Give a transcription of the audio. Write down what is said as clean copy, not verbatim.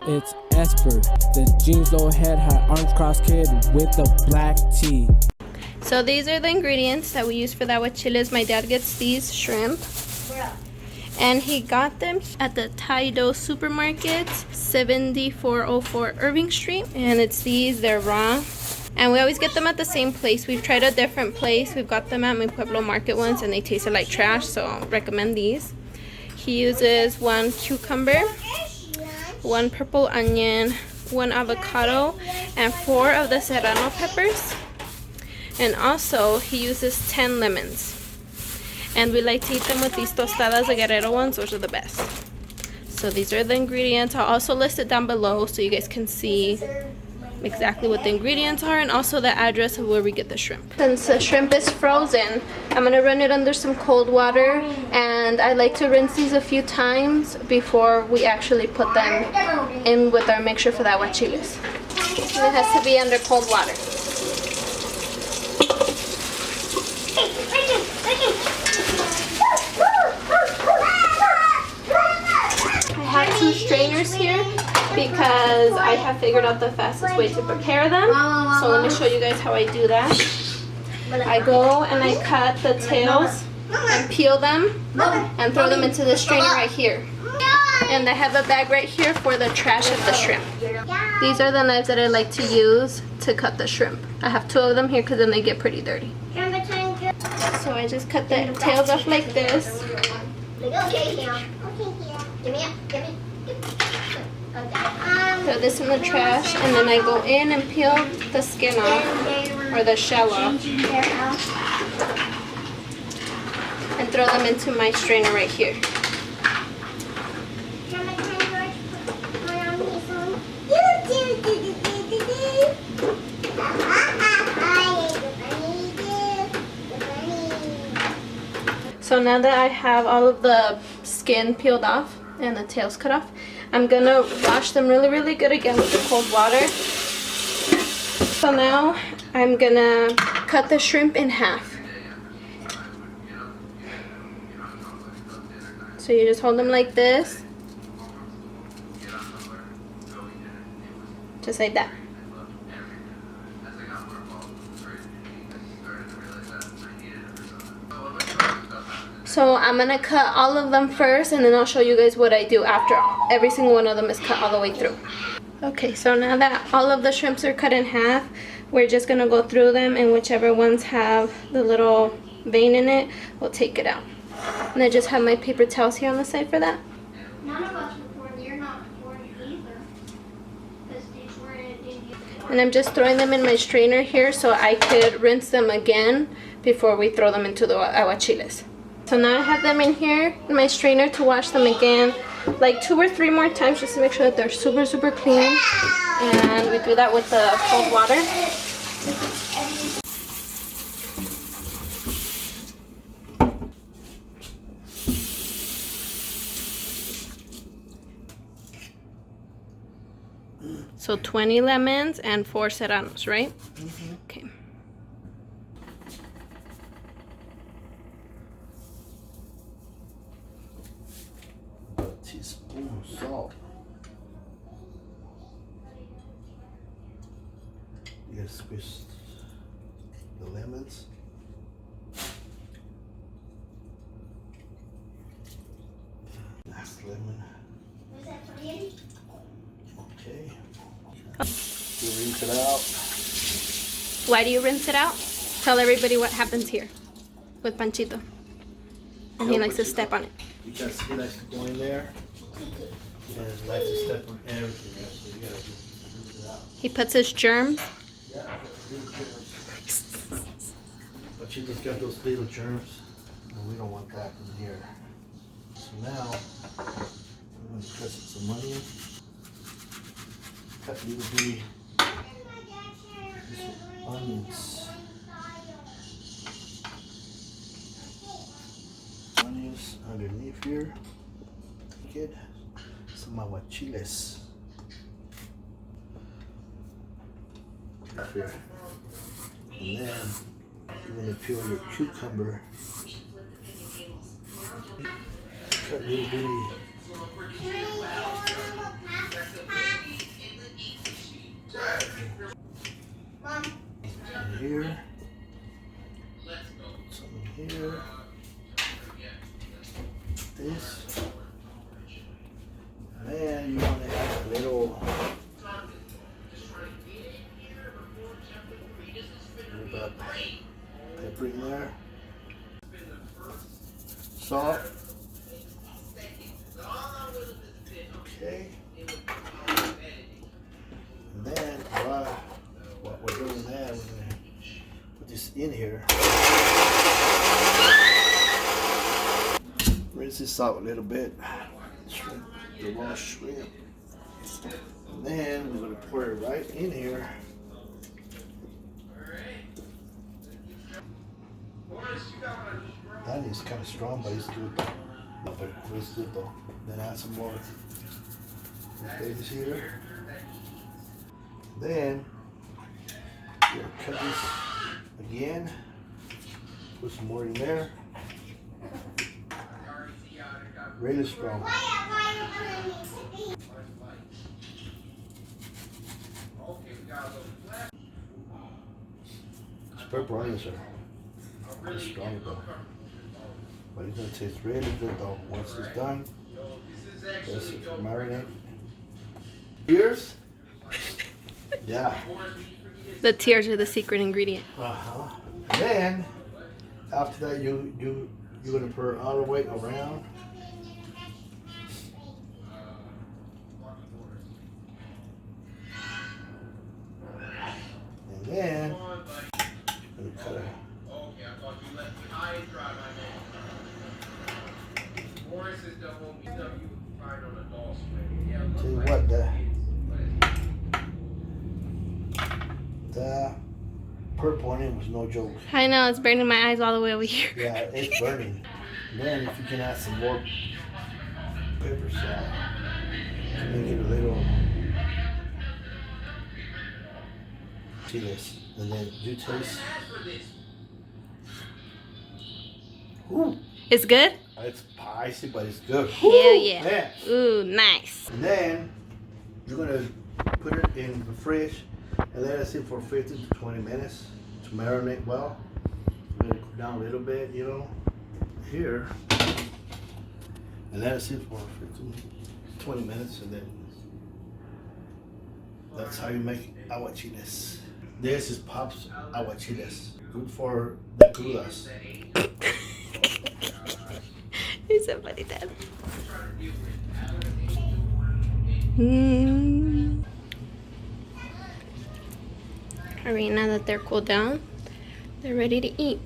It's Esper, the jeans low head, high arms crossed kid with the black tee. So these are the ingredients that we use for the aguachiles. My dad gets these shrimp. And he got them at the TAY-DO Supermarket, 7404 Irving Street. And it's these, they're raw. And we always get them at the same place. We've tried a different place. We've got them at my Pueblo Market once and they tasted like trash, so I'll recommend these. He uses 1 cucumber, 1 purple onion, 1 avocado, and 4 of the serrano peppers. And also, he uses 10 lemons. And we like to eat them with these tostadas, the Guerrero ones. Those are the best. So these are the ingredients. I'll also list it down below so you guys can see exactly what the ingredients are and also the address of where we get the shrimp. Since the shrimp is frozen, I'm going to run it under some cold water, and I like to rinse these a few times before we actually put them in with our mixture for the aguachiles. And it has to be under cold water. I have 2 strainers here because I have figured out the fastest way to prepare them. So let me show you guys how I do that. I go and I cut the tails and peel them and throw them into the strainer right here. And I have a bag right here for the trash of the shrimp. These are the knives that I like to use to cut the shrimp. I have 2 of them here because then they get pretty dirty. So I just cut the tails off like this. Throw this in the trash, and then I go in and peel the skin off, or the shell off, and throw them into my strainer right here. So now that I have all of the skin peeled off and the tails cut off, I'm gonna wash them really good again with the cold water. So now I'm gonna cut the shrimp in half. So you just hold them like this, just like that. So I'm going to cut all of them first, and then I'll show you guys what I do after every single one of them is cut all the way through. Okay, so now that all of the shrimps are cut in half, we're just going to go through them, and whichever ones have the little vein in it, we'll take it out. And I just have my paper towels here on the side for that. None of us recorded. You're not recording either. Because these were in. And I'm just throwing them in my strainer here so I could rinse them again before we throw them into the aguachiles. So now I have them in here in my strainer to wash them again like 2 or 3 more times just to make sure that they're super clean. And we do that with the cold water. So 20 lemons and 4 serranos, right? Mm-hmm. Okay. Teaspoon of salt. You gotta squish the lemons. Last lemon. Okay. You rinse it out. Why do you rinse it out? Tell everybody what happens here with Panchito. And he likes to step on it. Because he likes to go in there and he likes to step on everything. So you gotta rinse it out. He puts his germs. Yeah, little germs. But you just got those little germs, and we don't want that in here. So now I'm going to cut some onion. Cut little bitty onions. Onions underneath here. Get some aguachiles. Up here. And then you're going to peel your cucumber. Cut little bitty pepper in there. Salt. Okay. And then what we're doing now, we're gonna put this in here. Rinse this out a little bit. Shrimp, the raw shrimp. And then we're gonna pour it right in here. That is kind of strong, but it's good. But it's good though. Then add some more potatoes here. Then we'll cut this again. Put some more in there. Really strong. It's purple onions are really strong though. But it's gonna taste really good though. Once it's done, let's marinate. Tears? Yeah. The tears are the secret ingredient. Uh-huh. Then after that you're gonna pour it all the way around. And then I'm gonna cut it. Tell you what, the purple onion was no joke. I know, it's burning my eyes all the way over here. Yeah, it's burning. Then if you can add some more pepper salt to make it a little chiles. And then you taste. Ooh, It's good? it's spicy, but it's good. Hell yeah. Yeah. Ooh, nice. And then you're gonna put it in the fridge and let it sit for 15 to 20 minutes to marinate well. Let it cool down a little bit, you know, here. And let it sit for 15 to 20 minutes, and then that's how you make aguachiles. This is Pop's aguachiles. Good for the crudas. You're so funny, Dad. Alright, now that they're cooled down, they're ready to eat.